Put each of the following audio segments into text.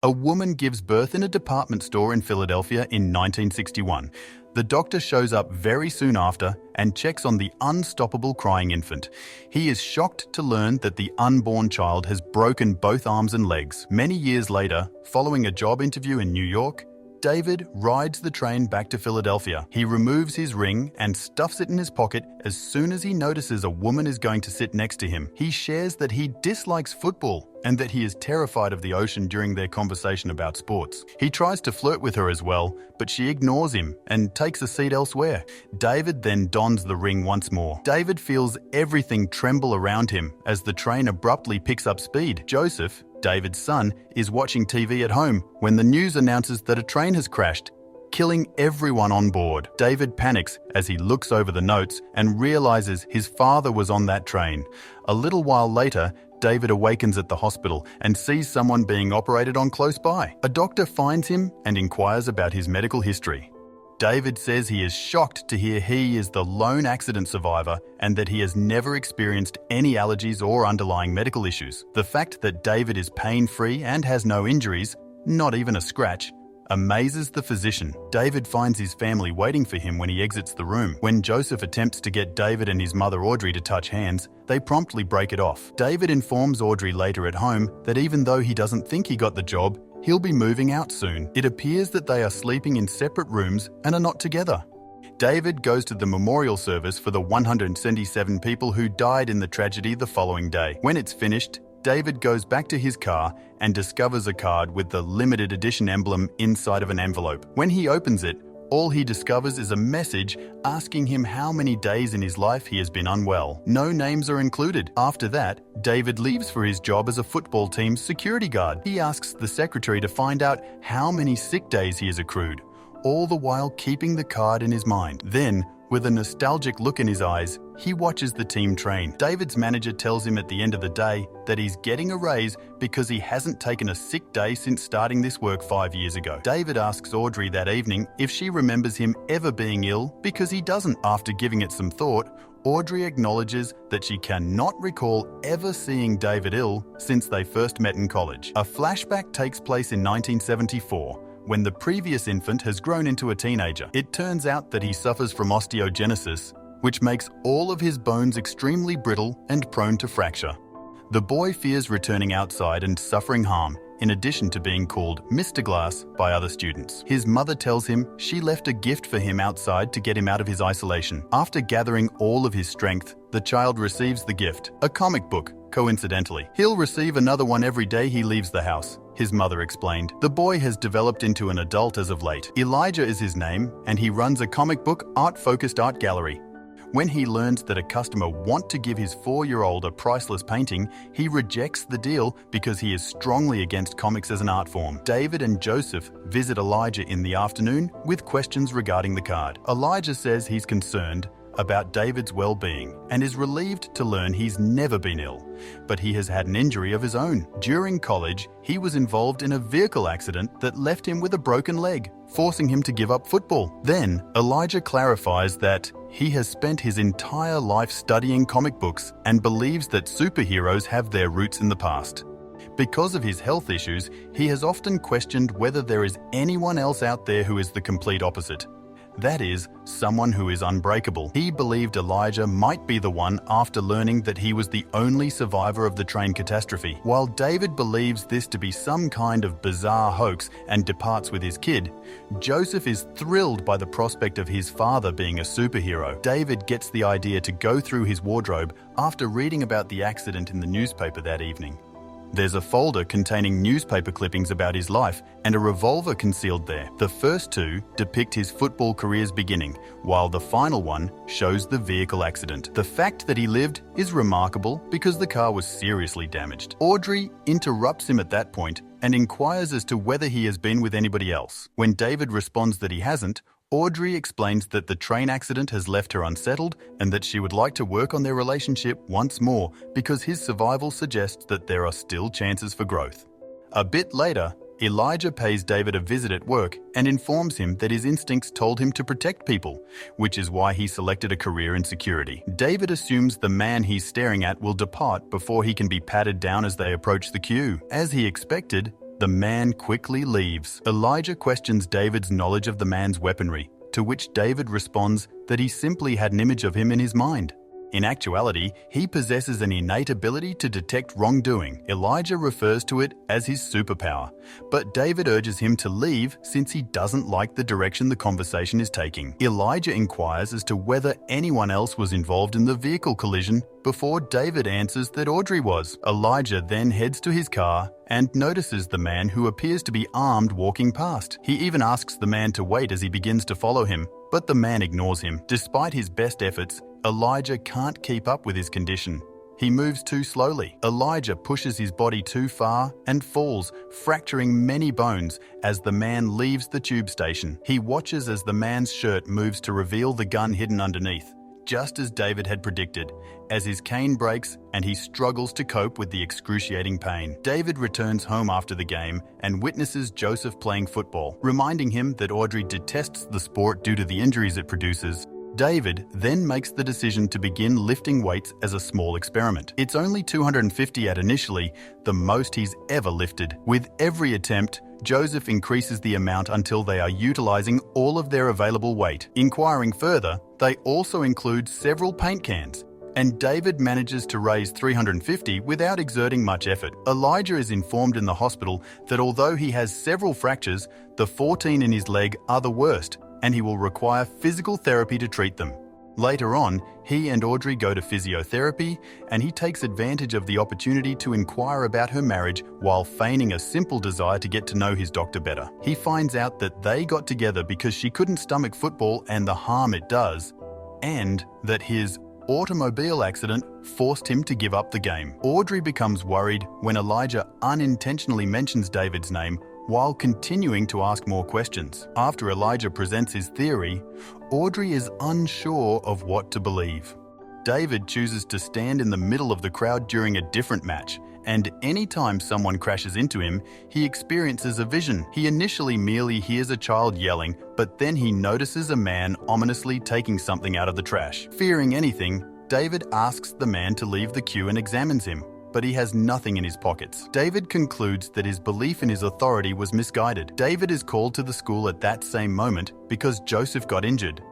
A woman gives birth in a department store in Philadelphia in 1961. The doctor shows up very soon after and checks on the unstoppable crying infant. He is shocked to learn that the unborn child has broken both arms and legs. Many years later, following a job interview in New York, David rides the train back to Philadelphia. He removes his ring and stuffs it in his pocket as soon as he notices a woman is going to sit next to him. He shares that he dislikes football and that he is terrified of the ocean during their conversation about sports. He tries to flirt with her as well, but she ignores him and takes a seat elsewhere. David then dons the ring once more. David feels everything tremble around him as the train abruptly picks up speed. Joseph, David's son, is watching TV at home when the news announces that a train has crashed, killing everyone on board. David panics as he looks over the notes and realizes his father was on that train. A little while later, David awakens at the hospital and sees someone being operated on close by. A doctor finds him and inquires about his medical history. David says he is shocked to hear he is the lone accident survivor and that he has never experienced any allergies or underlying medical issues. The fact that David is pain-free and has no injuries, not even a scratch, amazes the physician. David finds his family waiting for him when he exits the room. When Joseph attempts to get David and his mother Audrey to touch hands, they promptly break it off. David informs Audrey later at home that even though he doesn't think he got the job, he'll be moving out soon. It appears that they are sleeping in separate rooms and are not together. David goes to the memorial service for the 177 people who died in the tragedy the following day. When it's finished, David goes back to his car and discovers a card with the limited edition emblem inside of an envelope. When he opens it, all he discovers is a message asking him how many days in his life he has been unwell. No names are included. After that, David leaves for his job as a football team's security guard. He asks the secretary to find out how many sick days he has accrued, all the while keeping the card in his mind. Then, with a nostalgic look in his eyes, he watches the team train. David's manager tells him at the end of the day that he's getting a raise because he hasn't taken a sick day since starting this work 5 years ago. David asks Audrey that evening if she remembers him ever being ill because he doesn't. After giving it some thought, Audrey acknowledges that she cannot recall ever seeing David ill since they first met in college. A flashback takes place in 1974. When the previous infant has grown into a teenager. It turns out that he suffers from osteogenesis, which makes all of his bones extremely brittle and prone to fracture. The boy fears returning outside and suffering harm, in addition to being called Mr. Glass by other students. His mother tells him she left a gift for him outside to get him out of his isolation. After gathering all of his strength, the child receives the gift, a comic book, coincidentally. He'll receive another one every day he leaves the house, his mother explained. The boy has developed into an adult as of late. Elijah is his name, and he runs a comic book art-focused art gallery. When he learns that a customer wants to give his 4-year-old a priceless painting, he rejects the deal because he is strongly against comics as an art form. David and Joseph visit Elijah in the afternoon with questions regarding the card. Elijah says he's concerned about David's well-being and is relieved to learn he's never been ill, but he has had an injury of his own. During college, he was involved in a vehicle accident that left him with a broken leg, forcing him to give up football. Then, Elijah clarifies that he has spent his entire life studying comic books and believes that superheroes have their roots in the past. Because of his health issues, he has often questioned whether there is anyone else out there who is the complete opposite. That is, someone who is unbreakable. He believed Elijah might be the one after learning that he was the only survivor of the train catastrophe. While David believes this to be some kind of bizarre hoax and departs with his kid, Joseph is thrilled by the prospect of his father being a superhero. David gets the idea to go through his wardrobe after reading about the accident in the newspaper that evening. There's a folder containing newspaper clippings about his life and a revolver concealed there. The first two depict his football career's beginning, while the final one shows the vehicle accident. The fact that he lived is remarkable because the car was seriously damaged. Audrey interrupts him at that point and inquires as to whether he has been with anybody else. When David responds that he hasn't, Audrey explains that the train accident has left her unsettled and that she would like to work on their relationship once more because his survival suggests that there are still chances for growth. A bit later, Elijah pays David a visit at work and informs him that his instincts told him to protect people, which is why he selected a career in security. David assumes the man he's staring at will depart before he can be patted down as they approach the queue. As he expected, The man quickly leaves. Elijah questions David's knowledge of the man's weaponry, to which David responds that he simply had an image of him in his mind. In actuality, he possesses an innate ability to detect wrongdoing. Elijah refers to it as his superpower, but David urges him to leave since he doesn't like the direction the conversation is taking. Elijah inquires as to whether anyone else was involved in the vehicle collision before David answers that Audrey was. Elijah then heads to his car and notices the man who appears to be armed walking past. He even asks the man to wait as he begins to follow him, but the man ignores him. Despite his best efforts, Elijah can't keep up with his condition. He moves too slowly. Elijah pushes his body too far and falls, fracturing many bones as the man leaves the tube station. He watches as the man's shirt moves to reveal the gun hidden underneath, just as David had predicted, as his cane breaks and he struggles to cope with the excruciating pain. David returns home after the game and witnesses Joseph playing football, reminding him that Audrey detests the sport due to the injuries it produces. David then makes the decision to begin lifting weights as a small experiment. It's only 250 at initially, the most he's ever lifted. With every attempt, Joseph increases the amount until they are utilizing all of their available weight. Inquiring further, they also include several paint cans, and David manages to raise 350 without exerting much effort. Elijah is informed in the hospital that although he has several fractures, the 14 in his leg are the worst, and he will require physical therapy to treat them. Later on, he and Audrey go to physiotherapy, and he takes advantage of the opportunity to inquire about her marriage while feigning a simple desire to get to know his doctor better. He finds out that they got together because she couldn't stomach football and the harm it does, and that his automobile accident forced him to give up the game. Audrey becomes worried when Elijah unintentionally mentions David's name while continuing to ask more questions. After Elijah presents his theory, Audrey is unsure of what to believe. David chooses to stand in the middle of the crowd during a different match, and anytime someone crashes into him, he experiences a vision. He initially merely hears a child yelling, but then he notices a man ominously taking something out of the trash. Fearing anything, David asks the man to leave the queue and examines him, but he has nothing in his pockets. David concludes that his belief in his authority was misguided. David is called to the school at that same moment because Joseph got injured.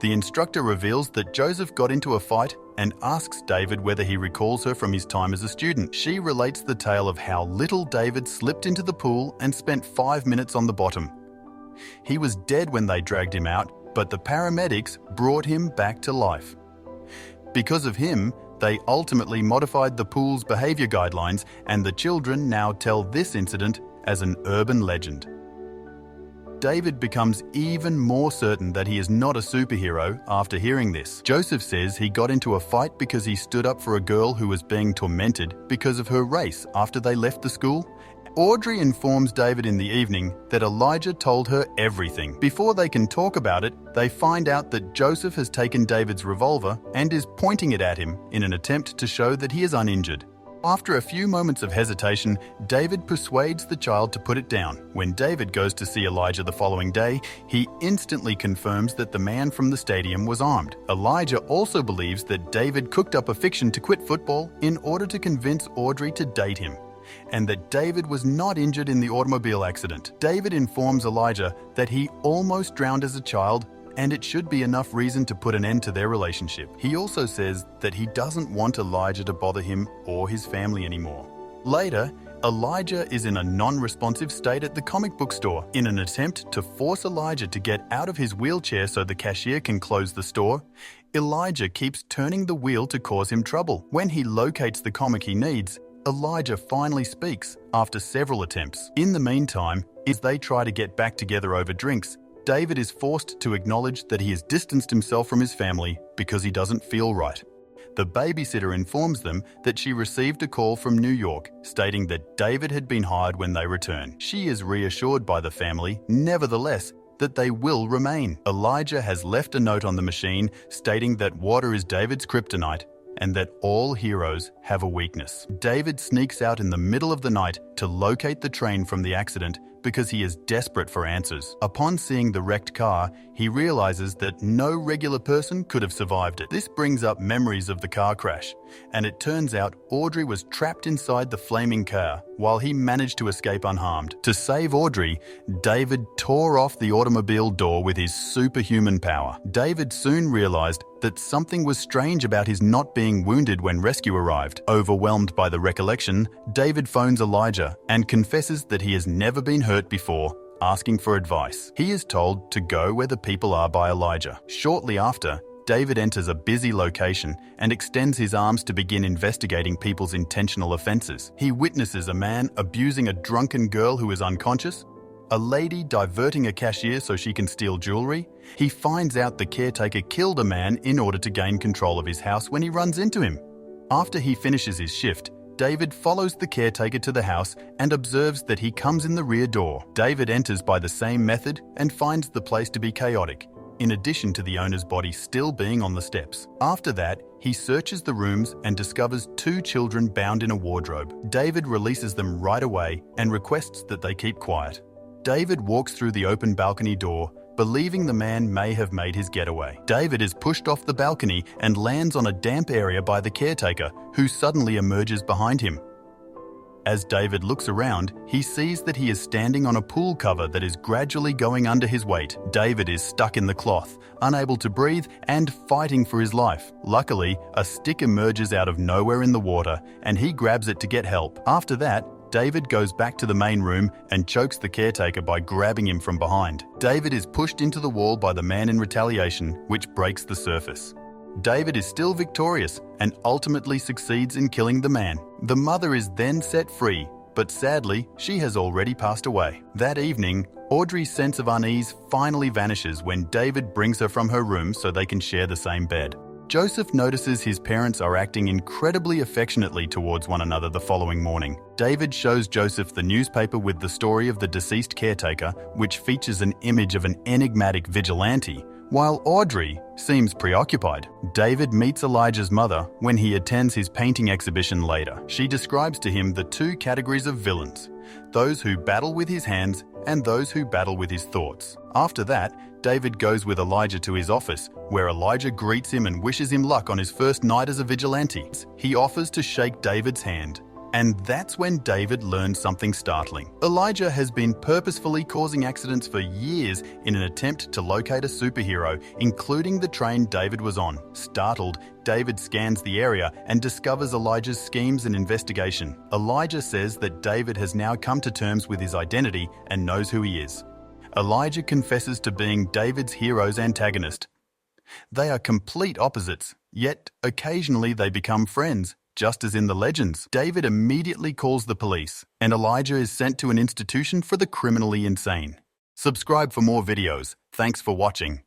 The instructor reveals that Joseph got into a fight and asks David whether he recalls her from his time as a student. She relates the tale of how little David slipped into the pool and spent 5 minutes on the bottom. He was dead when they dragged him out, but the paramedics brought him back to life. Because of him, they ultimately modified the pool's behavior guidelines, and the children now tell this incident as an urban legend. David becomes even more certain that he is not a superhero after hearing this. Joseph says he got into a fight because he stood up for a girl who was being tormented because of her race after they left the school. Audrey informs David in the evening that Elijah told her everything. Before they can talk about it, they find out that Joseph has taken David's revolver and is pointing it at him in an attempt to show that he is uninjured. After a few moments of hesitation, David persuades the child to put it down. When David goes to see Elijah the following day, he instantly confirms that the man from the stadium was armed. Elijah also believes that David cooked up a fiction to quit football in order to convince Audrey to date him, and that David was not injured in the automobile accident. David informs Elijah that he almost drowned as a child, and it should be enough reason to put an end to their relationship. He also says that he doesn't want Elijah to bother him or his family anymore. Later, Elijah is in a non-responsive state at the comic book store. In an attempt to force Elijah to get out of his wheelchair so the cashier can close the store, Elijah keeps turning the wheel to cause him trouble. When he locates the comic he needs, Elijah finally speaks after several attempts. In the meantime, as they try to get back together over drinks, David is forced to acknowledge that he has distanced himself from his family because he doesn't feel right. The babysitter informs them that she received a call from New York stating that David had been hired when they return. She is reassured by the family, nevertheless, that they will remain. Elijah has left a note on the machine stating that water is David's kryptonite and that all heroes have a weakness. David sneaks out in the middle of the night to locate the train from the accident because he is desperate for answers. Upon seeing the wrecked car, he realizes that no regular person could have survived it. This brings up memories of the car crash, and it turns out Audrey was trapped inside the flaming car while he managed to escape unharmed. To save Audrey, David tore off the automobile door with his superhuman power. David soon realized that something was strange about his not being wounded when rescue arrived. Overwhelmed by the recollection, David phones Elijah and confesses that he has never been hurt before, asking for advice. He is told to go where the people are by Elijah. Shortly after, David enters a busy location and extends his arms to begin investigating people's intentional offenses. He witnesses a man abusing a drunken girl who is unconscious, a lady diverting a cashier so she can steal jewelry. He finds out the caretaker killed a man in order to gain control of his house when he runs into him. After he finishes his shift, David follows the caretaker to the house and observes that he comes in the rear door. David enters by the same method and finds the place to be chaotic, in addition to the owner's body still being on the steps. After that, he searches the rooms and discovers 2 children bound in a wardrobe. David releases them right away and requests that they keep quiet. David walks through the open balcony door, believing the man may have made his getaway. David is pushed off the balcony and lands on a damp area by the caretaker, who suddenly emerges behind him. As David looks around, he sees that he is standing on a pool cover that is gradually going under his weight. David is stuck in the cloth, unable to breathe and fighting for his life. Luckily, a stick emerges out of nowhere in the water and he grabs it to get help. After that, David goes back to the main room and chokes the caretaker by grabbing him from behind. David is pushed into the wall by the man in retaliation, which breaks the surface. David is still victorious and ultimately succeeds in killing the man. The mother is then set free, but sadly, she has already passed away. That evening, Audrey's sense of unease finally vanishes when David brings her from her room so they can share the same bed. Joseph notices his parents are acting incredibly affectionately towards one another the following morning. David shows Joseph the newspaper with the story of the deceased caretaker, which features an image of an enigmatic vigilante, while Audrey seems preoccupied. David meets Elijah's mother when he attends his painting exhibition later. She describes to him the 2 categories of villains, those who battle with his hands and those who battle with his thoughts. After that, David goes with Elijah to his office, where Elijah greets him and wishes him luck on his first night as a vigilante. He offers to shake David's hand, and that's when David learns something startling. Elijah has been purposefully causing accidents for years in an attempt to locate a superhero, including the train David was on. Startled, David scans the area and discovers Elijah's schemes and investigation. Elijah says that David has now come to terms with his identity and knows who he is. Elijah confesses to being David's hero's antagonist. They are complete opposites, yet occasionally they become friends, just as in the legends. David immediately calls the police, and Elijah is sent to an institution for the criminally insane. Subscribe for more videos. Thanks for watching.